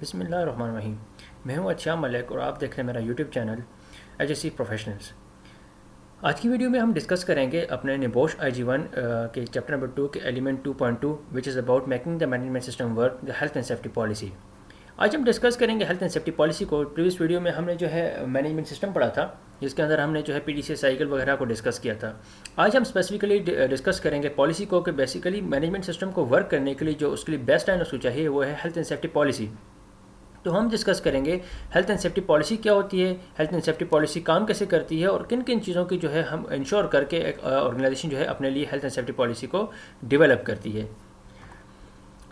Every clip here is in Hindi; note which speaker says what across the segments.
Speaker 1: बिस्मिल्लाहिर्रहमानिर्रहीम। मैं हूं अच्छा मलिक और आप देख रहे हैं मेरा यूट्यूब चैनल एचएससी प्रोफेशनल्स। आज की वीडियो में हम डिस्कस करेंगे अपने निबोश IG1 के चैप्टर नंबर 2 के element 2.2 which is about making the management system work the health and safety policy. आज हम डिस्कस करेंगे हेल्थ एंड सेफ्टी पॉलिसी को। प्रीवियस वीडियो में हमने जो है मैनेजमेंट सिस्टम पढ़ा था, जिसके अंदर हमने जो है PDCA साइकिल वगैरह को डिस्कस किया था। आज हम स्पेसिफिकली डिस्कस करेंगे पॉलिसी को कि बेसिकली मैनेजमेंट सिस्टम को वर्क करने के लिए जो उसके लिए बेस्ट एंड उसको चाहिए वो है हेल्थ एंड सेफ्टी पॉलिसी। तो हम डिस्कस करेंगे हेल्थ एंड सेफ्टी पॉलिसी क्या होती है, हेल्थ एंड सेफ्टी पॉलिसी काम कैसे करती है और किन किन चीज़ों की जो है हम इंश्योर करके एक ऑर्गेनाइजेशन जो है अपने लिए हेल्थ एंड सेफ्टी पॉलिसी को डेवलप करती है।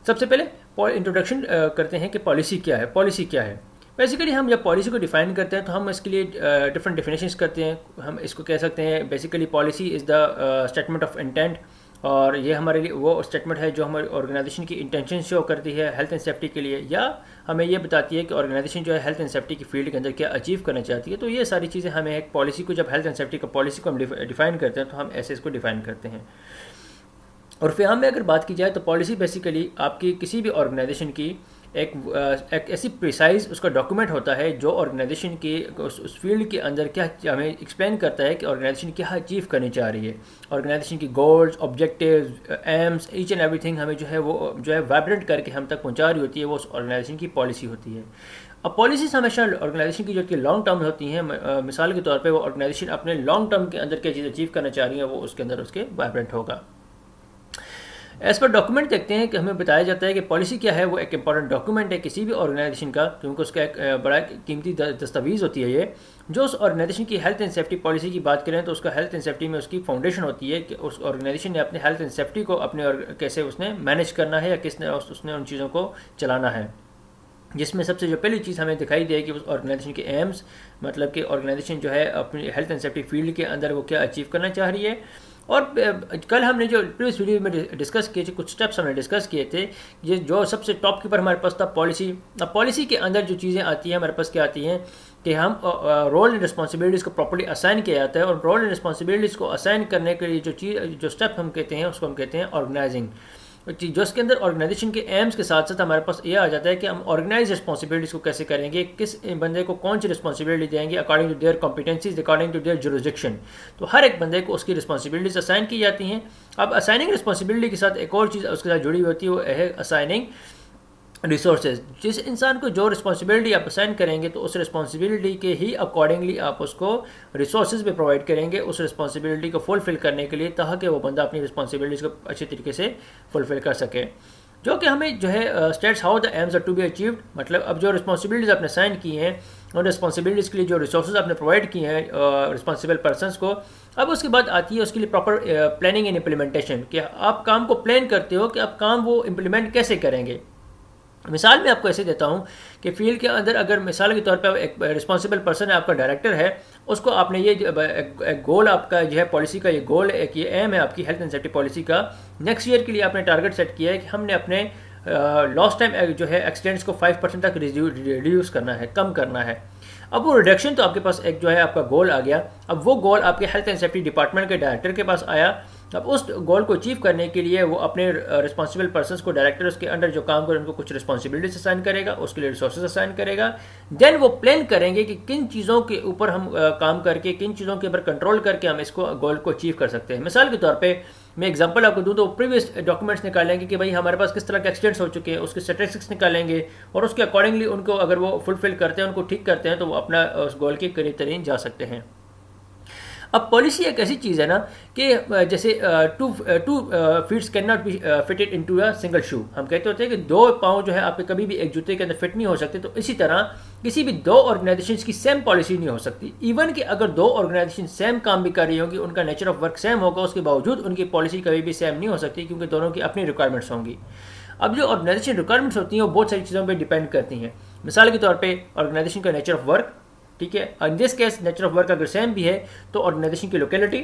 Speaker 1: सबसे पहले इंट्रोडक्शन करते हैं कि पॉलिसी क्या है। पॉलिसी क्या है? बेसिकली हम जब पॉलिसी को डिफाइन करते हैं तो हम इसके लिए डिफरेंट डेफिनेशंस करते हैं। हम इसको कह सकते हैं basically policy is the statement of intent, और ये हमारे लिए वो स्टेटमेंट है जो हमारी ऑर्गेनाइजेशन की इंटेंशन शो करती है हेल्थ एंड सेफ्टी के लिए, या हमें ये बताती है कि ऑर्गेनाइजेशन जो है हेल्थ एंड सेफ्टी की फील्ड के अंदर क्या अचीव करना चाहती है। तो ये सारी चीज़ें हमें एक पॉलिसी को, जब हेल्थ एंड सेफ्टी का पॉलिसी को हम डिफाइन करते हैं तो हम ऐसे इसको डिफाइन करते हैं। और फिर हम में अगर बात की जाए तो पॉलिसी बेसिकली आपकी किसी भी ऑर्गेनाइजेशन की एक ऐसी प्रिसाइज उसका डॉक्यूमेंट होता है जो ऑर्गेनाइजेशन की उस फील्ड के अंदर क्या हमें एक्सप्लेन करता है कि ऑर्गेनाइजेशन क्या अचीव करनी चाह रही है। ऑर्गेनाइजेशन की goals, objectives, AIIMS, each and everything हमें जो है वो जो है वाइब्रेंट करके हम तक पहुंचा रही होती है, वो उस ऑर्गेनाइजेशन की पॉलिसी होती है। अब पॉलिसीज हमेशा ऑर्गेनाइजेशन की जो कि लॉन्ग टर्म होती हैं, मिसाल के तौर पर वो ऑर्गेनाइजेशन अपने लॉन्ग टर्म के अंदर क्या चीज़ अचीव करना चाह रही है वो उसके अंदर उसके वाइब्रेंट होगा। एज पर डॉक्यूमेंट देखते हैं कि हमें बताया जाता है कि पॉलिसी क्या है। वो एक इंपॉर्टेंट डॉक्यूमेंट है किसी भी ऑर्गेनाइजेशन का, क्योंकि उसका एक बड़ा कीमती दस्तावेज़ होती है ये, जो उस ऑर्गेनाइजेशन की हेल्थ एंड सेफ्टी पॉलिसी की बात करें तो उसका हेल्थ एंड सेफ्टी में उसकी फाउंडेशन होती है कि उस ऑर्गेनाइजेशन ने अपने हेल्थ एंड सेफ्टी को अपने कैसे उसने मैनेज करना है या किसने उसने उन चीज़ों को चलाना है। जिसमें सबसे जो पहली चीज़ हमें दिखाई दे कि उस ऑर्गेनाइजेशन के एम्स, मतलब कि ऑर्गेनाइजेशन जो है अपनी हेल्थ एंड सेफ्टी फील्ड के अंदर वो क्या अचीव करना चाह रही है। और कल हमने जो प्रीवियस वीडियो में डिस्कस किए थे, कुछ स्टेप्स हमने डिस्कस किए थे। ये जो सबसे टॉप के ऊपर हमारे पास था पॉलिसी। अब पॉलिसी के अंदर जो चीज़ें आती हैं हमारे पास क्या आती हैं कि हम रोल एंड रिस्पॉन्सिबिलिटीज़ को प्रॉपर्ली असाइन किया जाता है, और रोल एंड रिस्पॉन्सिबिलिटीज़ को असाइन करने के लिए जो स्टेप हम कहते हैं उसको हम कहते हैं ऑर्गेनाइजिंग। जो इसके अंदर ऑर्गेनाइजेशन के एम्स के साथ साथ हमारे पास ये आ जाता है कि हम ऑर्गेनाइज रिस्पॉन्सिबिलिटीज़ को कैसे करेंगे, किस बंदे को कौन सी रिस्पॉन्सिबिलिटी देंगे according to their competencies, according to their jurisdiction. तो हर एक बंदे को उसकी रिस्पॉन्सिबिलिटीज असाइन की जाती हैं। अब असाइनिंग रिस्पॉन्सिबिलिटी के साथ एक और चीज़ उसके साथ जुड़ी होती है, वो है असाइनिंग रिसोर्सेज। जिस इंसान को जो रिस्पॉन्सिबिलिटी आप असाइन करेंगे तो उस रिस्पॉन्सिबिलिटी के ही अकॉर्डिंगली आप उसको रिसोर्सेज भी प्रोवाइड करेंगे उस रिस्पॉन्सिबिलिटी को फुलफिल करने के लिए, ताकि वो बंदा अपनी रिस्पॉन्सिबिलिटीज़ को अच्छे तरीके से फुलफिल कर सके। जो कि हमें जो है states how the aims are to be achieved, मतलब अब जो रिस्पॉन्सिबिलिटीज़ आपने साइन की हैं और रिस्पॉन्सिबिलिटीज़ के लिए जो रिसोर्सेज आपने प्रोवाइड किए हैं रिस्पॉन्सिबल पर्सनस को, अब उसके बाद आती है उसके लिए प्रॉपर प्लानिंग एंड इम्प्लीमेंटेशन, कि आप काम को प्लान करते हो कि आप काम वो इम्प्लीमेंट कैसे करेंगे। मिसाल मैं आपको ऐसे देता हूँ कि फील्ड के अंदर अगर मिसाल के तौर पे एक रिस्पॉन्सिबल पर्सन है, आपका डायरेक्टर है, उसको आपने ये एक गोल आपका जो है पॉलिसी का ये गोल है, एक ये एम है आपकी हेल्थ एंड सेफ्टी पॉलिसी का, नेक्स्ट ईयर के लिए आपने टारगेट सेट किया है कि हमने अपने लॉस्ट टाइम जो है एक्सीडेंट्स को 5% तक रिड्यूस करना है, कम करना है। अब वो रिडक्शन तो आपके पास एक जो है आपका गोल आ गया। अब वो गोल आपके हेल्थ एंड सेफ्टी डिपार्टमेंट के डायरेक्टर के पास आया। अब उस गोल को अचीव करने के लिए वो अपने रिस्पॉन्सिबल पर्सन्स को, डायरेक्टर उसके अंडर जो काम करें उनको कुछ रिस्पॉन्सिबिलिटीज असाइन करेगा, उसके लिए रिसोर्सेज असाइन करेगा। देन वो प्लान करेंगे कि किन चीज़ों के ऊपर हम काम करके, किन चीज़ों के ऊपर कंट्रोल करके हम इसको गोल को अचीव कर सकते हैं। मिसाल के तौर पे मैं एग्जांपल आपको दूं तो प्रीवियस डॉक्यूमेंट्स निकालेंगे कि भाई हमारे पास किस तरह के एक्सीडेंट्स हो चुके हैं, उसके स्टैटिस्टिक्स निकालेंगे और उसके अकॉर्डिंगली उनको अगर वो फुलफिल करते हैं, उनको ठीक करते हैं, तो वो अपना उस गोल के करीब तरीन जा सकते हैं। अब पॉलिसी एक ऐसी चीज़ है ना कि जैसे two feets can not be fitted into a single shoe. हम कहते होते हैं कि दो पाँव जो है आपके कभी भी एक जूते के अंदर फिट नहीं हो सकते। तो इसी तरह किसी भी दो ऑर्गेनाइजेशन की सेम पॉलिसी नहीं हो सकती। इवन कि अगर दो ऑर्गेनाइजेशन सेम काम भी कर रही होंगी, उनका नेचर ऑफ वर्क सेम होगा, उसके बावजूद उनकी पॉलिसी कभी भी सेम नहीं हो सकती, क्योंकि दोनों की अपनी रिक्वायरमेंट्स होंगी। अब जो ऑर्गेनाइजेशन रिक्वायरमेंट्स होती हैं वो बहुत सारी चीज़ों पर डिपेंड करती हैं। मिसाल के तौर पर ऑर्गेनाइजेशन का नेचर ऑफ वर्क, ठीक है, in this case nature of work अगर सेम भी है तो ऑर्गेनाइजेशन की लोकेलिटी,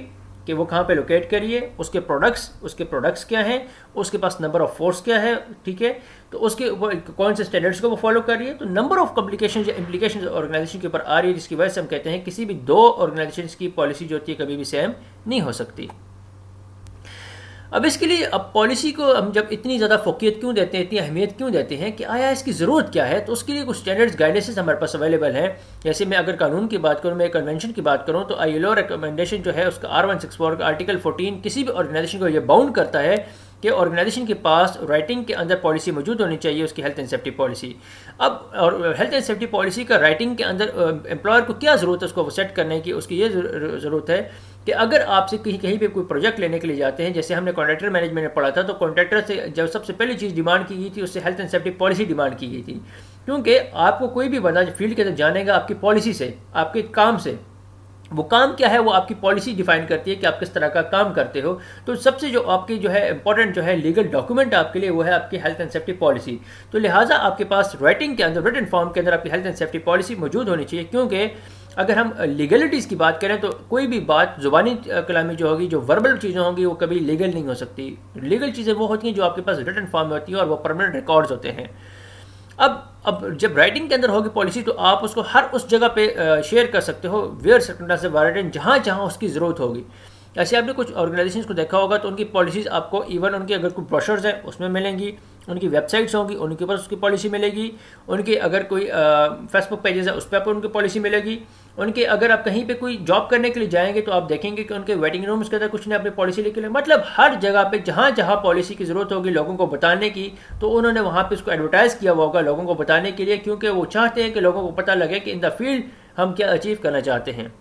Speaker 1: कि वो कहाँ पे लोकेट करिए, उसके प्रोडक्ट्स क्या हैं, उसके पास नंबर ऑफ फोर्स क्या है, ठीक है, तो उसके ऊपर कौन से स्टैंडर्ड्स को वो फॉलो कर रही है। तो नंबर ऑफ कॉम्प्लिकेशन या इम्प्लीकेशन ऑर्गेनाइजेशन के ऊपर आ रही है, जिसकी वजह से हम कहते हैं किसी भी दो ऑर्गेनाइजेशन की पॉलिसी जो होती है कभी भी सेम नहीं हो सकती। अब इसके लिए अब पॉलिसी को हम जब इतनी ज़्यादा फोकियत क्यों देते हैं, इतनी अहमियत क्यों देते हैं कि आया इसकी ज़रूरत क्या है, तो उसके लिए कुछ स्टैंडर्ड्स गाइडेंसेस हमारे पास अवेलेबल हैं। जैसे मैं अगर कानून की बात करूँ, मैं कन्वेंशन की बात करूँ, तो ILO रिकमेंडेशन जो है उसका R164 का आर्टिकल 14 किसी भी ऑर्गेनाइजेशन को ये बाउंड करता है कि ऑर्गेनाइजेशन के पास राइटिंग के अंदर पॉलिसी मौजूद होनी चाहिए, उसकी हेल्थ एंड सेफ्टी पॉलिसी। अब और हेल्थ एंड सेफ्टी पॉलिसी का राइटिंग के अंदर एम्प्लॉयर को क्या ज़रूरत है उसको सेट करने की, उसकी ये ज़रूरत है कि अगर आपसे कहीं कहीं पे कोई प्रोजेक्ट लेने के लिए जाते हैं, जैसे हमने कॉन्ट्रैक्टर मैनेजमेंट में पढ़ा था, तो कॉन्ट्रैक्टर से जब सबसे पहली चीज़ डिमांड की गई थी, उससे health and safety policy demand की गई थी। क्योंकि आपको कोई भी बंदा फील्ड के अंदर जानेगा आपकी पॉलिसी से, आपके काम से। वो काम क्या है वो आपकी पॉलिसी डिफाइन करती है कि आप किस तरह का काम करते हो। तो सबसे जो आपकी जो है इंपॉर्टेंट जो है लीगल डॉक्यूमेंट आपके लिए वो है आपकी हेल्थ एंड सेफ्टी पॉलिसी। तो लिहाजा आपके पास राइटिंग के अंदर, रिटन फॉर्म के अंदर आपकी हेल्थ एंड सेफ्टी पॉलिसी मौजूद होनी चाहिए। क्योंकि अगर हम लीगलिटीज़ की बात करें तो कोई भी बात ज़ुबानी कलामी जो होगी, जो वर्बल चीज़ें होंगी, वो कभी लीगल नहीं हो सकती। लीगल चीज़ें वो होती हैं जो आपके पास रिटन फॉर्म में होती हैं और वो परमानेंट रिकॉर्ड्स होते हैं। अब जब राइटिंग के अंदर होगी पॉलिसी, तो आप उसको हर उस जगह पे शेयर कर सकते हो, वेयर सर्कमस्टेंसेस वारंट, जहाँ जहाँ उसकी ज़रूरत होगी। ऐसे आपने कुछ ऑर्गेनाइजेशंस को देखा होगा तो उनकी पॉलिसीज़ आपको इवन उनकी अगर कोई ब्रोशर्स हैं उसमें मिलेंगी, उनकी वेबसाइट्स होंगी उनके ऊपर उसकी पॉलिसी मिलेगी, उनके अगर कोई फेसबुक पेजेस है उस पर आपको उनकी पॉलिसी मिलेगी, उनके अगर आप कहीं पे कोई जॉब करने के लिए जाएंगे तो आप देखेंगे कि उनके वेटिंग रूम्स के अंदर कुछ ने अपनी पॉलिसी लिखी है। मतलब हर जगह पे जहाँ जहाँ पॉलिसी की ज़रूरत होगी लोगों को बताने की, तो उन्होंने वहाँ पे उसको एडवर्टाइज़ किया हुआ होगा लोगों को बताने के लिए, क्योंकि वो चाहते हैं कि लोगों को पता लगे कि इन द फील्ड हम क्या अचीव करना चाहते हैं।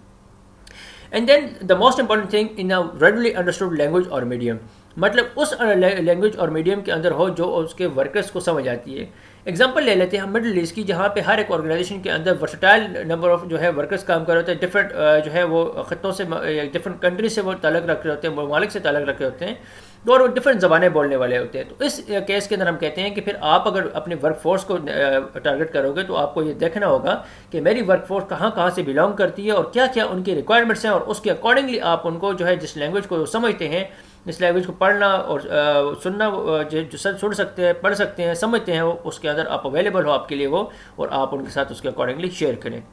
Speaker 1: And then the most important thing in a readily understood language और मीडियम, मतलब उस लैंग्वेज और मीडियम के अंदर हो जो उसके वर्कर्स को समझ आती है। एग्जांपल ले लेते हैं हम मिडिल ईस्ट की, जहाँ पे हर एक ऑर्गेनाइजेशन के अंदर वर्सटाइल नंबर ऑफ जो है वर्कर्स काम कर रहे होते हैं, डिफरेंट जो है वो ख़त्ों से, डिफरेंट कंट्री से वो ताल्लुक़ रख रहे होते हैं, ममालिक से ताल्लुक़ रख रहे होते हैं, और वो डिफरेंट ज़बानें बोलने वाले होते हैं। तो इस केस के अंदर हम कहते हैं कि फिर आप अगर अपने वर्क फोर्स को टारगेट करोगे तो आपको ये देखना होगा कि मेरी वर्क फोर्स कहाँ कहाँ से बिलोंग करती है और क्या क्या उनकी रिक्वायरमेंट्स हैं, और उसके अकॉर्डिंगली आप उनको जो है जिस लैंग्वेज को समझते हैं, इस लैंग्वेज को पढ़ना और सुनना जो सुन सकते हैं, पढ़ सकते हैं, समझते हैं, वो उसके अंदर आप अवेलेबल हो आपके लिए वो, और आप उनके साथ उसके अकॉर्डिंगली शेयर करें।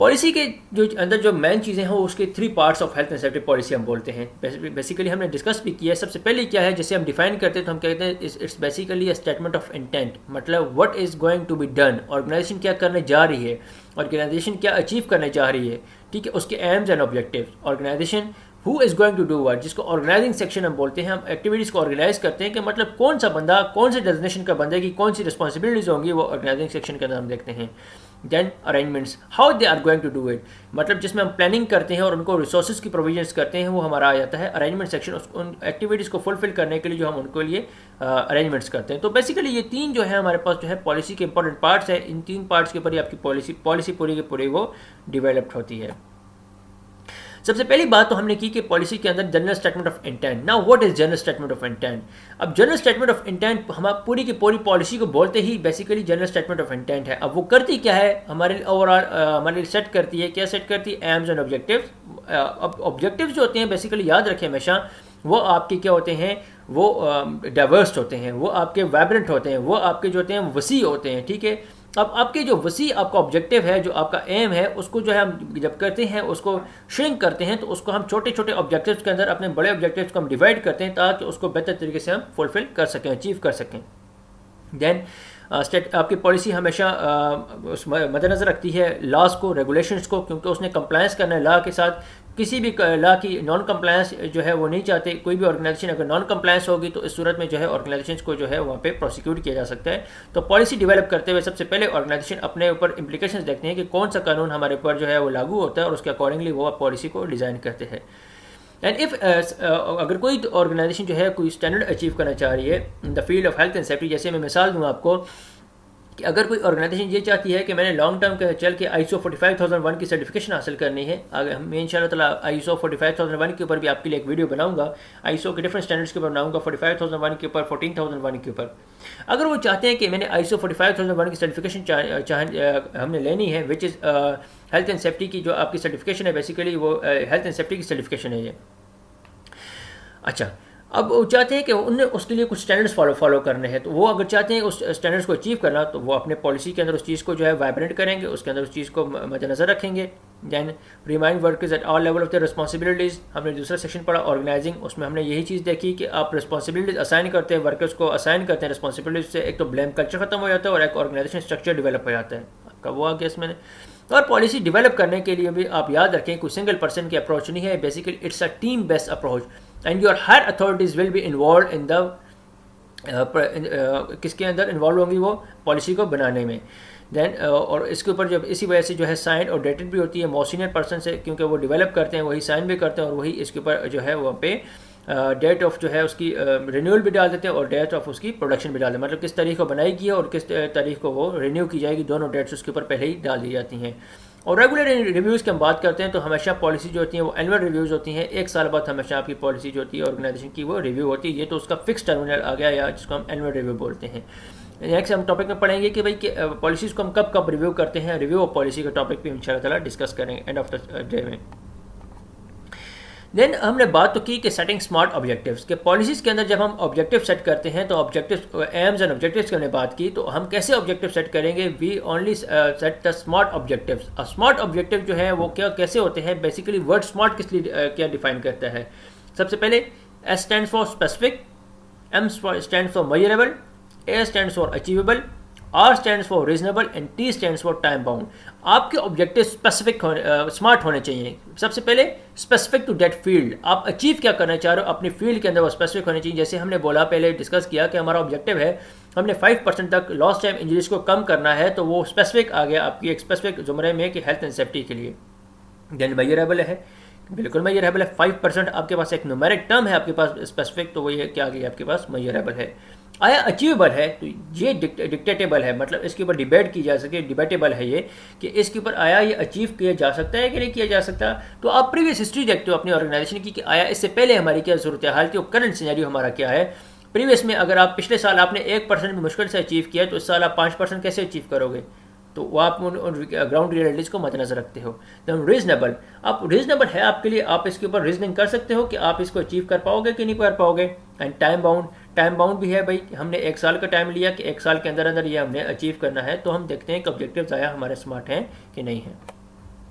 Speaker 1: पॉलिसी के जो अंदर जो मेन चीज़ें हैं उसके 3 parts of health and safety policy हम बोलते हैं। बेसिकली हमने डिस्कस भी किया है। सबसे पहले क्या है, जैसे हम डिफाइन करते हैं तो हम कहते हैं it's basically a statement of intent, मतलब what is going to be done, organisation क्या करने जा रही है, ऑर्गेनाइजेशन क्या अचीव करने जा रही है, ठीक है, उसके aims and objectives, organisation who is going to do what, जिसको ऑर्गेनाइजिंग सेक्शन हम बोलते हैं। हम एक्टिविटीज़ को ऑर्गेनाइज करते हैं कि मतलब कौन सा बंदा कौन से डेजिग्नेशन का बंदे की कौन सी रिस्पॉन्सिबिलिटीज़ होंगी, वो ऑर्गेनाइजिंग सेक्शन के अंदर हम देखते हैं। Then arrangements, how they are going to do it, मतलब जिसमें हम प्लानिंग करते हैं और उनको रिसोर्सेज की प्रोविजंस करते हैं, वो हमारा आ जाता है अरेंजमेंट सेक्शन। उन एक्टिविटीज़ को फुलफिल करने के लिए जो हम उनके लिए अरेंजमेंट्स करते हैं। तो बेसिकली ये 3 जो है हमारे पास जो है पॉलिसी के इंपॉर्टेंट पार्ट्स है। इन 3 पार्ट्स के ऊपर ही आपकी पॉलिसी पूरी की पूरी वो डिवेलप्ड होती है। सबसे पहली बात तो हमने की कि पॉलिसी के अंदर general statement of intent. Now what is general statement of intent? अब जनरल स्टेटमेंट ऑफ इंटेंट हम पूरी की पूरी पॉलिसी को बोलते ही basically general statement of intent है। अब वो करती क्या है, हमारे ओवरऑल हमारे सेट करती है, क्या सेट करती है, एम्स एंड ऑब्जेक्टिव्स। अब ऑब्जेक्टिव्स जो होते हैं बेसिकली याद रखें हमेशा, वो आपके क्या होते हैं, वो डाइवर्स होते हैं, वो आपके वाइब्रेंट होते हैं, वो आपके जो होते हैं वसी होते हैं, ठीक है। अब आपके जो वसी आपका ऑब्जेक्टिव है, जो आपका एम है, उसको जो है हम जब करते हैं उसको श्रिंक करते हैं, तो उसको हम छोटे छोटे ऑब्जेक्टिव्स के अंदर अपने बड़े ऑब्जेक्टिव्स को हम डिवाइड करते हैं ताकि उसको बेहतर तरीके से हम फुलफिल कर सकें, अचीव कर सकें। देन आपकी पॉलिसी हमेशा उस मद्देनज़र रखती है लॉज को, रेगुलेशंस को, क्योंकि उसने कंप्लायंस करना है लॉ के साथ। किसी भी लॉ की नॉन कंप्लायंस जो है वो नहीं चाहते। कोई भी ऑर्गेनाइजेशन अगर नॉन कंप्लायंस होगी तो इस सूरत में जो है ऑर्गेनाइजेशन को जो है वहाँ पे प्रोसिक्यूट किया जा सकता है। तो पॉलिसी डेवलप करते हुए सबसे पहले ऑर्गेनाइजेशन अपने ऊपर इम्प्लीकेशंस देखते हैं कि कौन सा कानून हमारे ऊपर जो है वो लागू होता है, और उसके अकॉर्डिंगली वो पॉलिसी को डिज़ाइन करते हैं। एंड इफ़ अगर कोई ऑर्गेनाइजेशन जो है कोई स्टैंडर्ड अचीव करना चाह रही है in the field of health and safety, जैसे मैं मिसाल दूँ आपको कि अगर कोई ऑर्गेनाइजेशन ये चाहती है कि मैंने लॉन्ग टर्म के चल के ISO 45001 की सर्टिफिकेशन हासिल करनी है, अगर मैं इंशाल्लाह ताला ISO 45001 के ऊपर भी आपके लिए एक वीडियो बनाऊंगा, ISO के डिफरेंट स्टैंडर्ड्स के ऊपर बनाऊंगा, 45001 के ऊपर, 14001 के ऊपर। अगर वो चाहते हैं कि मैंने ISO 45001 की सर्टिफिकेशन हमने लेनी है, which is health and safety की जो आपकी सर्टिफिकेशन है, बेसिकली वो हेल्थ एंड सेफ्टी की सर्टिफिकेशन है ये। अच्छा, अब वो चाहते हैं कि उन्हें उसके लिए कुछ स्टैंडर्ड्स फॉलो करने हैं, तो वो अगर चाहते हैं उस स्टैंडर्ड्स को अचीव करना, तो वो अपने पॉलिसी के अंदर उस चीज़ को जो है वाइब्रेंट करेंगे, उसके अंदर उस चीज़ को मद्देनजर रखेंगे। Than remind workers at all level of the responsibilities, हमने दूसरा सेक्शन पढ़ा ऑर्गेनाइजिंग, उसमें हमने यही चीज़ देखी कि आप रिस्पॉन्सिबिलिटीज़ असाइन करते हैं, वर्कर्स को असाइन करते हैं रिस्पॉन्सिबिलिटीज से, एक तो ब्लेम कल्चर खत्म हो जाता है और एक ऑर्गेनाइजेशन स्ट्रक्चर डेवलप हो जाता है आपका, वो आ गया इसमें। और पॉलिसी डेवलप करने के लिए भी आप याद रखें कोई सिंगल पर्सन की अप्रोच नहीं है, basically it's a team based approach and your higher authorities will be involve in the किसके अंदर इन्वॉल्व होंगी, वो पॉलिसी को बनाने में। दैन और इसके ऊपर जब इसी वजह से जो है साइन और डेटेड भी होती है मोस्ट सीनियर पर्सन से, क्योंकि वो डेवलप करते हैं, वही साइन भी करते हैं और वही इसके ऊपर जो है वहाँ पे डेट ऑफ जो है उसकी रिन्यूअल भी डाल देते हैं और डेट ऑफ उसकी प्रोडक्शन भी डाल देते हैं, मतलब किस तारीख को बनाई गई है और किस तारीख को वो रिन्यू की जाएगी, दोनों डेट्स उसके ऊपर पहले ही डाल दी जाती हैं। और रेगुलर रिव्यूज़ की हम बात करते हैं तो हमेशा पॉलिसी जो होती हैं वो एनुअल रिव्यूज़ होती हैं, एक साल बाद हमेशा आपकी पॉलिसी जो होती है ऑर्गेनाइजेशन की वो रिव्यू होती है, ये तो उसका फिक्स टर्मिनल आ गया या जिसको हम एनुअल रिव्यू बोलते हैं। नेक्स्ट हम टॉपिक में पढ़ेंगे कि भाई पॉलिसीज़ को हम कब कब रिव्यू करते हैं, रिव्यू ऑफ पॉलिसी का टॉपिक भी इंशाल्लाह ताला डिस्कस करेंगे एंड ऑफ द डे में। देन हमने बात तो की कि सेटिंग स्मार्ट ऑब्जेक्टिव्स के पॉलिसीज़ के अंदर जब हम ऑब्जेक्टिव सेट करते हैं तो ऑब्जेक्टिव एम्स एंड ऑब्जेक्टिव्स की हमने बात की, तो हम कैसे ऑब्जेक्टिव सेट करेंगे, we only set the smart objectives. Smart objective जो है वो क्या कैसे होते हैं, बेसिकली वर्ड स्मार्ट किस लिए क्या डिफाइन करता है। सबसे पहले S stands for specific, M stands for measurable, A stands for achievable, R stands for reasonable and T stands for time bound. आपके ऑब्जेक्टिव स्पेसिफिक स्मार्ट होने चाहिए। सबसे पहले स्पेसिफिक टू डेट फील्ड, आप अचीव क्या करना चाह रहे हो अपनी फील्ड के अंदर वो स्पेसिफिक होने चाहिए। जैसे हमने बोला पहले डिस्कस किया कि हमारा ऑब्जेक्टिव है हमने 5% तक लॉस्ट टाइम इंजरीज को कम करना है, तो वो स्पेसिफिक आ गया आपकी एक स्पेसिफिक जुमरे में कि हेल्थ एंड सेफ्टी के लिए। देन मेजरेबल है, बिल्कुल मेजरेबल है, 5% आपके पास एक न्यूमेरिक टर्म है आपके पास स्पेसिफिक, तो वो ये क्या आ गया आपके पास मेजरेबल है। आया अचीवेबल है, तो ये डिक्टेटेबल है, मतलब इसके ऊपर डिबेट की जा सके, डिबेटेबल है ये कि इसके ऊपर आया ये अचीव किया जा सकता है कि नहीं किया जा सकता। तो आप प्रीवियस हिस्ट्री देखते हो अपनी ऑर्गेनाइजेशन की कि आया इससे पहले हमारी क्या सूरत हाल थी और करंट सिनेरियो हमारा क्या है। प्रीवियस में अगर आप पिछले साल आपने 1% भी मुश्किल से अचीव किया, तो इस साल आप 5% कैसे अचीव करोगे, तो वो आप ग्राउंड रियलिटीज़ को मद्देनजर रखते हो। तो रीजनेबल, आप रीजनेबल है आपके लिए, आप इसके ऊपर रीजनिंग कर सकते हो कि आप इसको अचीव कर पाओगे कि नहीं कर पाओगे। And time bound, time bound भी है भाई, हमने 1 साल का टाइम लिया कि 1 साल के अंदर अंदर ये हमने अचीव करना है, तो हम देखते हैं कि ऑब्जेक्टिव्स आया हमारे स्मार्ट हैं कि नहीं है।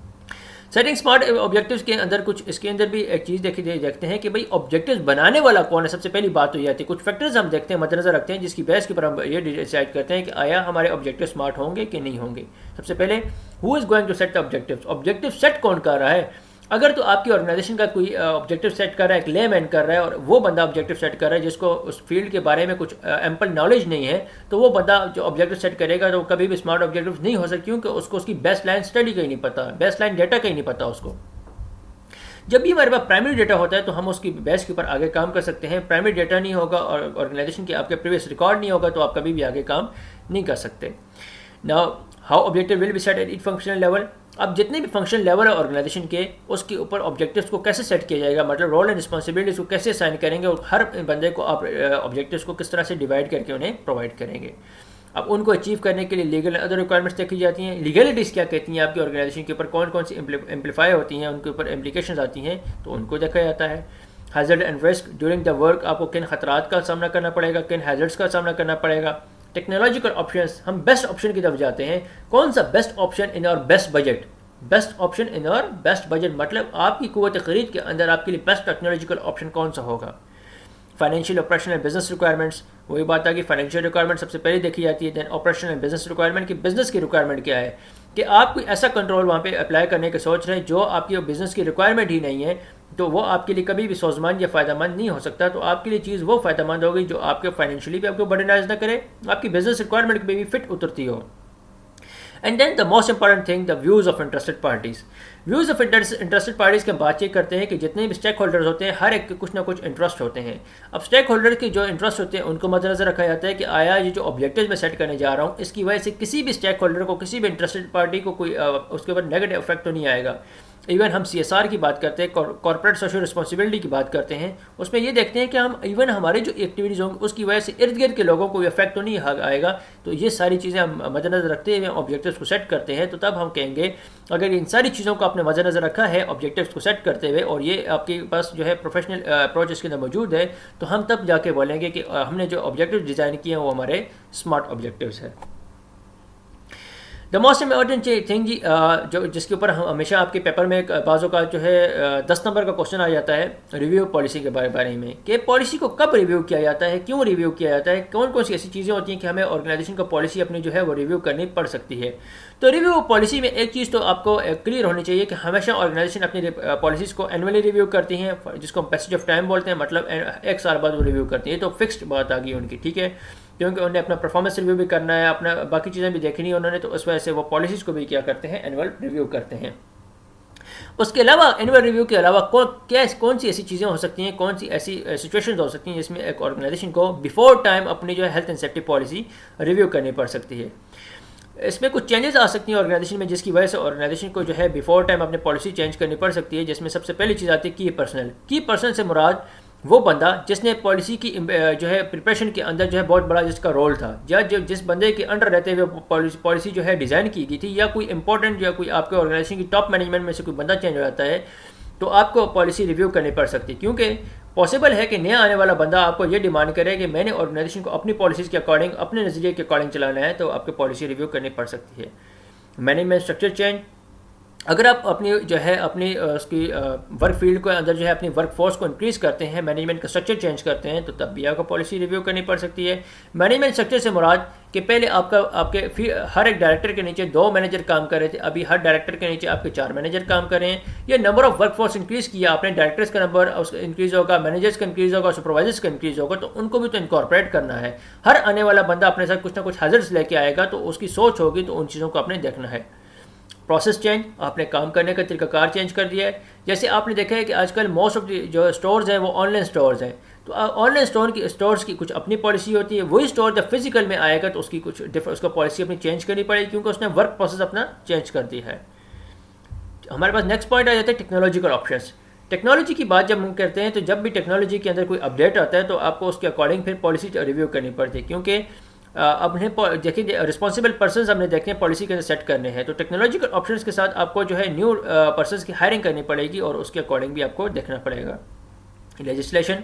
Speaker 1: सेटिंग स्मार्ट ऑब्जेक्टिव्स के अंदर कुछ इसके अंदर भी एक चीज़ देखते हैं कि भाई ऑब्जेक्टिव्स बनाने वाला कौन है। सबसे पहली बात तो ये आती है, कुछ फैक्टर्स हम देखते हैं, मद्देनजर रखते हैं, जिसकी बेस के ऊपर हम ये डिसाइड करते हैं कि आया हमारे ऑब्जेक्टिव स्मार्ट होंगे कि नहीं होंगे। सबसे पहले who is going to set the objectives, objective set कौन कर रहा है। अगर तो आपकी ऑर्गेनाइजेशन का कोई ऑब्जेक्टिव सेट कर रहा है, एक लेमैन कर रहा है, और वो बंदा ऑब्जेक्टिव सेट कर रहा है जिसको उस फील्ड के बारे में कुछ एम्पल नॉलेज नहीं है, तो वो बंदा जो ऑब्जेक्टिव सेट करेगा तो कभी भी स्मार्ट ऑब्जेक्टिव नहीं हो सकता, क्योंकि उसको उसकी बेस्ट लाइन स्टडी का ही नहीं पता, बेस्ट लाइन डेटा का ही नहीं पता उसको। जब भी हमारे पास प्राइमरी डेटा होता है तो हम उसकी बेस के ऊपर आगे काम कर सकते हैं। प्राइमरी डेटा नहीं होगा और ऑर्गेनाइजेशन के आपके प्रीवियस रिकॉर्ड नहीं होगा, तो आप कभी भी आगे काम नहीं कर सकते। Now how objective will be set at each functional level, अब जितने भी फंक्शन लेवल है ऑर्गेनाइजेशन के, उसके ऊपर ऑब्जेक्टिव्स को कैसे सेट किया जाएगा, मतलब रोल एंड रिस्पॉन्सिबिलिटीज को कैसे साइन करेंगे और हर बंदे को आप ऑब्जेक्टिव्स को किस तरह से डिवाइड करके उन्हें प्रोवाइड करेंगे। अब उनको अचीव करने के लिए लीगल अदर रिक्वायरमेंट्स देखी जाती हैं। लीगलिटीज़ क्या कहती हैं आपकी ऑर्गेनाइजेशन के ऊपर, कौन कौन सी इम्प्लीफाई होती हैं, उनके ऊपर इम्प्लीकेशंस आती हैं, तो उनको देखा जाता है। Hazard and risk during the work, आपको किन खतरात का सामना करना पड़ेगा, किन हैजर्ड्स का सामना करना पड़ेगा। टेक्नोलॉजिकल ऑप्शंस, हम बेस्ट ऑप्शन की तरफ जाते हैं, कौन सा बेस्ट ऑप्शन इन और best budget, best option in और बेस्ट बजट, मतलब आपकी कुव्वत खरीद के अंदर आपके लिए बेस्ट टेक्नोलॉजिकल ऑप्शन कौन सा होगा। फाइनेंशियल ऑपरेशनल बिजनेस रिक्वायरमेंट्स, वही बात है कि फाइनेंशियल रिक्वायरमेंट सबसे पहले देखी जाती है। देन ऑपरेशनल बिजनेस रिक्वायरमेंट की बिजनेस की रिक्वायरमेंट क्या है, कि आप कोई ऐसा कंट्रोल वहाँ पे अप्लाई करने के सोच रहे हैं जो आपकी बिजनेस की रिक्वायरमेंट ही नहीं है, तो वो आपके लिए कभी भी सोजमंद या फ़ायदेमंद नहीं हो सकता। तो आपके लिए चीज़ वो फ़ायदेमंद होगी जो आपके फाइनेंशियली भी आपको बर्डनाइज ना करे, आपकी बिजनेस रिक्वायरमेंट पे भी फिट उतरती हो। And then the most important thing, the views of interested parties. Views of interested parties की बातचीत करते हैं कि जितने भी स्टेक होल्डर्स होते हैं, हर एक के कुछ ना कुछ इंटरेस्ट होते हैं। अब स्टेक होल्डर के जो इंटरेस्ट होते हैं उनको मद्देनजर रखा जाता है कि आया ये जो ऑब्जेक्टिव मैं सेट करने जा रहा हूँ, इसकी वजह से किसी भी स्टेक होल्डर को, किसी भी इंटरेस्टेड पार्टी को कोई उसके ऊपर नेगेटिव इफेक्ट तो नहीं आएगा। इवन हम CSR की बात करते हैं, कॉर्पोरेट सोशल रिस्पॉन्सिबिलिटी की बात करते हैं, उसमें ये देखते हैं कि हम इवन हमारी जो एक्टिविटीज़ होंगी उसकी वजह से इर्द गिर्द के लोगों को इफेक्ट तो नहीं आएगा। तो ये सारी चीज़ें हम मद्देनज़र रखते हुए ऑब्जेक्टिव्स को सेट करते हैं। तो तब हम कहेंगे अगर इन सारी चीज़ों को आपने मद्देनज़र रखा है ऑब्जेक्टिव्स को सेट करते हुए, और ये आपके पास जो है प्रोफेशनल अप्रोच इसके अंदर मौजूद है, तो हम तब जाके बोलेंगे कि हमने जो ऑब्जेक्टिव डिज़ाइन किए हैं वो हमारे स्मार्ट ऑब्जेक्टिव्स है। द मोस्ट इम्पॉर्टेंट थिंग जी जो जिसके ऊपर हम हमेशा आपके पेपर में बाज़ों का जो है 10 नंबर का क्वेश्चन आ जाता है रिव्यू पॉलिसी के बारे में, कि पॉलिसी को कब रिव्यू किया जाता है, क्यों रिव्यू किया जाता है, कौन कौन सी ऐसी चीज़ें होती हैं कि हमें ऑर्गेनाइजेशन का पॉलिसी अपनी जो है वो रिव्यू करनी पड़ सकती है। तो रिव्यू पॉलिसी में एक चीज़ तो आपको क्लियर होनी चाहिए कि हमेशा ऑर्गेनाइजेशन अपनी पॉलिसीज़ को एनुअली रिव्यू करती हैं, जिसको हम पैसेज ऑफ टाइम बोलते हैं, मतलब 1 साल बाद वो रिव्यू करती है। तो फिक्स्ड बात आ गई उनकी, ठीक है, क्योंकि उन्हें अपना परफॉर्मेंस रिव्यू भी करना है, अपना बाकी चीज़ें भी देखनी है उन्होंने, तो उस वजह से वो पॉलिसीज़ को भी क्या करते हैं, एनुअल रिव्यू करते हैं। उसके अलावा एनुअल रिव्यू के अलावा कौन सी ऐसी चीज़ें हो सकती हैं, कौन सी ऐसी सिचुएशंस हो सकती हैं जिसमें एक ऑर्गेनाइजेशन को बिफोर टाइम अपनी जो है health and safety policy review करनी पड़ सकती है। इसमें कुछ चेंजेस आ सकती हैं ऑर्गेनाइजेशन में, जिसकी वजह से ऑर्गेनाइजेशन को जो है बिफोर टाइम अपनी पॉलिसी चेंज करनी पड़ सकती है, जिसमें सबसे पहली चीज़ आती है की पर्सनल से मुराद वो बंदा जिसने पॉलिसी की जो है प्रिपरेशन के अंदर जो है बहुत बड़ा जिसका रोल था, या जिस बंदे के अंडर रहते हुए पॉलिसी जो है डिज़ाइन की गई थी, या कोई इंपॉर्टेंट या कोई आपके ऑर्गेनाइजेशन की टॉप मैनेजमेंट में से कोई बंदा चेंज हो जाता है, तो आपको पॉलिसी रिव्यू करनी पड़ सकती है। क्योंकि पॉसिबल है कि नया आने वाला बंदा आपको ये डिमांड करे कि मैंने ऑर्गेनाइजेशन को अपनी पॉलिसीज़ के अकॉर्डिंग, अपने नज़रिए के अकॉर्डिंग चलाना है, तो आपको पॉलिसी रिव्यू करनी पड़ सकती है। मैनेजमेंट स्ट्रक्चर चेंज, अगर आप अपनी जो है अपनी उसकी वर्क फील्ड के अंदर जो है अपनी वर्क फोर्स को इंक्रीज़ करते हैं, मैनेजमेंट का स्ट्रक्चर चेंज करते हैं, तो तब भी आपको पॉलिसी रिव्यू करनी पड़ सकती है। मैनेजमेंट स्ट्रक्चर से मुराद कि पहले आपके हर एक डायरेक्टर के नीचे 2 मैनेजर काम कर रहे थे, अभी हर डायरेक्टर के नीचे आपके 4 मैनेजर काम कर रहे हैं। ये number of work force increase किया आपने, डायरेक्टर्स का नंबर उसका इंक्रीज़ होगा, मैनेजर्स का इंक्रीज़ होगा, सुपरवाइजर्स का इंक्रीज़ होगा, तो उनको भी तो इनकॉर्पोरेट करना है। हर आने वाला बंदा अपने साथ कुछ ना कुछ हैजर्ड्स लेके आएगा, तो उसकी सोच होगी, तो उन चीज़ों को आपने देखना है। प्रोसेस चेंज, आपने काम करने का तरीकाकार चेंज कर दिया है। जैसे आपने देखा है कि आजकल मोस्ट ऑफ जो स्टोर्स हैं वो ऑनलाइन स्टोर्स हैं, तो ऑनलाइन स्टोर्स की कुछ अपनी पॉलिसी होती है। वही स्टोर जब फिजिकल में आएगा तो उसकी उसका पॉलिसी अपनी चेंज करनी पड़ेगी, क्योंकि उसने वर्क प्रोसेस अपना चेंज कर दिया है। हमारे पास नेक्स्ट पॉइंट आ जाता है टेक्नोलॉजिकल ऑप्शंस। टेक्नोलॉजी की बात जब हम करते हैं, तो जब भी टेक्नोलॉजी के अंदर कोई अपडेट आता है, तो आपको उसके अकॉर्डिंग फिर पॉलिसी रिव्यू करनी पड़ती है, क्योंकि अपने देखिए रिस्पॉन्सिबल पर्सनस हमने देखे पॉलिसी के अंदर सेट करने हैं, तो टेक्नोलॉजिकल ऑप्शंस के साथ आपको जो है न्यू पर्सनस की हायरिंग करनी पड़ेगी, और उसके अकॉर्डिंग भी आपको देखना पड़ेगा। लेजिस्लेशन,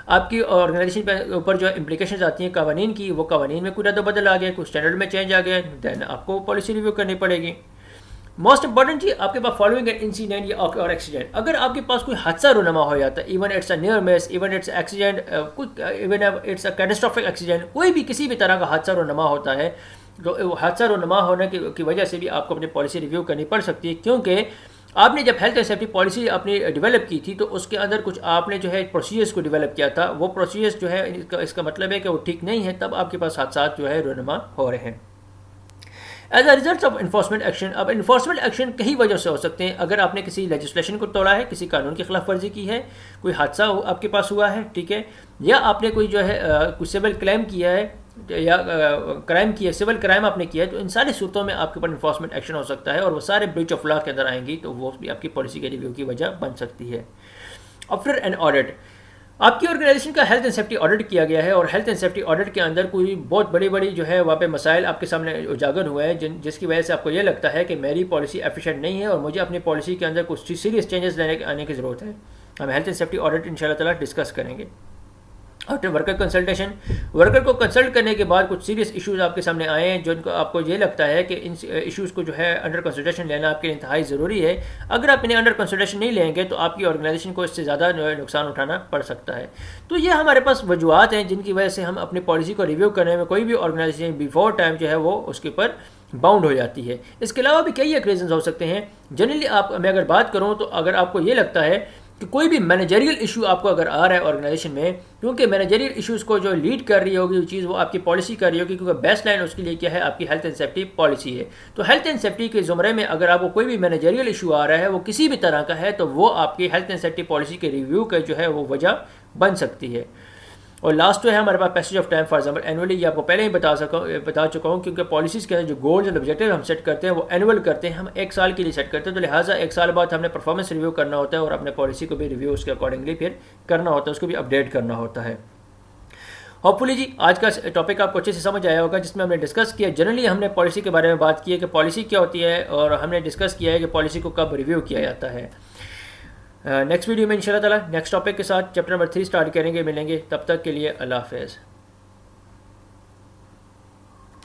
Speaker 1: आपकी ऑर्गेनाइजेशन के ऊपर जो इम्प्लीकेशंस आती हैं कानून की, वो कानून में कोई रद्द-बदल आ गया, कुछ स्टैंडर्ड में चेंज आ गया, देन आपको पॉलिसी रिव्यू करनी पड़ेगी। मोस्ट इंपॉर्टेंट चीज आपके पास फॉलोइंग एन इंसिडेंट या और एक्सीडेंट, अगर आपके पास कोई हादसा रुनमा हो जाता है, even it's a near miss, even it's accident, even it's a catastrophic accident, कोई भी किसी भी तरह का हादसा रुनमा होता है, तो हादसा रुनमा होने की वजह से भी आपको अपनी पॉलिसी रिव्यू करनी पड़ सकती है। क्योंकि आपने जब हेल्थ एंड सेफ्टी पॉलिसी अपनी डेवलप की थी, तो उसके अंदर कुछ आपने जो है प्रोसीजर्स को डेवलप किया था, वो प्रोसीजर्स जो है इसका मतलब है कि वो ठीक नहीं है, तब आपके पास हादसा जो है रुनमा हो रहे हैं। As a result of enforcement action, अब इन्फोर्समेंट एक्शन कई वजह से हो सकते हैं। अगर आपने किसी लेजिस्लेशन को तोड़ा है, किसी कानून की खिलाफ वर्जी की है, कोई हादसा आपके पास हुआ है, ठीक है, या आपने कोई जो है कोई सिविल क्लेम किया है, या क्राइम किया, सिविल क्राइम आपने किया है, तो इन सारी सूरतों में आपके ऊपर इन्फोर्समेंट एक्शन हो सकता है, और वो सारे ब्रीच ऑफ लॉ के अंदर आएंगी, तो वो भी आपकी पॉलिसी के रिव्यू की वजह बन सकती है। आफ्टर एन ऑडिट, आपकी ऑर्गेनाइजेशन का हेल्थ एंड सेफ्टी ऑडिट किया गया है, और हेल्थ एंड सेफ्टी ऑडिट के अंदर कोई बहुत बड़ी जो है वहाँ पे मसाइल आपके सामने उजागर हुए हैं, जिसकी वजह से आपको ये लगता है कि मेरी पॉलिसी एफिशिएंट नहीं है, और मुझे अपनी पॉलिसी के अंदर कुछ सीरियस चेंजेस आने की ज़रूरत है। हम हेल्थ एंड सेफ्टी ऑडिट इंशाल्लाह ताला डिस्कस करेंगे। आफ्टर वर्कर कंसल्टेशन, वर्कर को कंसल्ट करने के बाद कुछ सीरियस इश्यूज आपके सामने आए हैं, जिनको आपको ये लगता है कि इन इश्यूज़ को जो है अंडर कंसल्टेशन लेना आपके लिए इंतहाई ज़रूरी है। अगर आप इन्हें अंडर कंसल्टेशन नहीं लेंगे, तो आपकी ऑर्गेनाइजेशन को इससे ज़्यादा नुकसान उठाना पड़ सकता है। तो ये हमारे पास वजूहत हैं जिनकी वजह से हम अपनी पॉलिसी को रिव्यू करने में, कोई भी ऑर्गेनाइजेशन बिफोर टाइम जो है वो उसके ऊपर बाउंड हो जाती है। इसके अलावा भी कई एक रीजन हो सकते हैं। जनरली मैं अगर बात करूँ, तो अगर आपको ये लगता है कि कोई भी मैनेजरियल इशू आपको अगर आ रहा है ऑर्गेनाइजेशन में, क्योंकि मैनेजरियल इश्यूज़ को जो लीड कर रही होगी वो चीज़, वो आपकी पॉलिसी कर रही होगी, क्योंकि बेस्ट लाइन उसके लिए क्या है, आपकी हेल्थ एंड सेफ्टी पॉलिसी है। तो हेल्थ एंड सेफ्टी के ज़ुमरे में अगर आपको कोई भी मैनेजरियल इशू आ रहा है, वो किसी भी तरह का है, तो वो आपकी हेल्थ एंड सेफ्टी पॉलिसी के रिव्यू का जो है वो वजह बन सकती है। और लास्ट जो है हमारे पास passage of time. For example annually, ये आपको पहले ही बता चुका हूँ, क्योंकि पॉलिसीज़ के जो गोल्स और ऑब्जेक्टिव हम सेट करते हैं वो एनुअल करते हैं, हम एक साल के लिए सेट करते हैं, तो लिहाजा एक साल बाद हमने परफॉर्मेंस रिव्यू करना होता है और अपने पॉलिसी को भी रिव्यू उसके अकॉर्डिंगली फिर करना होता है, उसको भी अपडेट करना होता है। होपफुली जी आज का टॉपिक आपको अच्छे से समझ आया होगा, जिसमें हमने डिस्कस किया, जनरली हमने पॉलिसी के बारे में बात की है कि पॉलिसी क्या होती है, और हमने डिस्कस किया है कि पॉलिसी को कब रिव्यू किया जाता है। नेक्स्ट वीडियो में इंशाल्लाह ताला नेक्स्ट टॉपिक के साथ चैप्टर नंबर 3 स्टार्ट करेंगे, मिलेंगे, तब तक के लिए अल्लाह हाफ़िज़।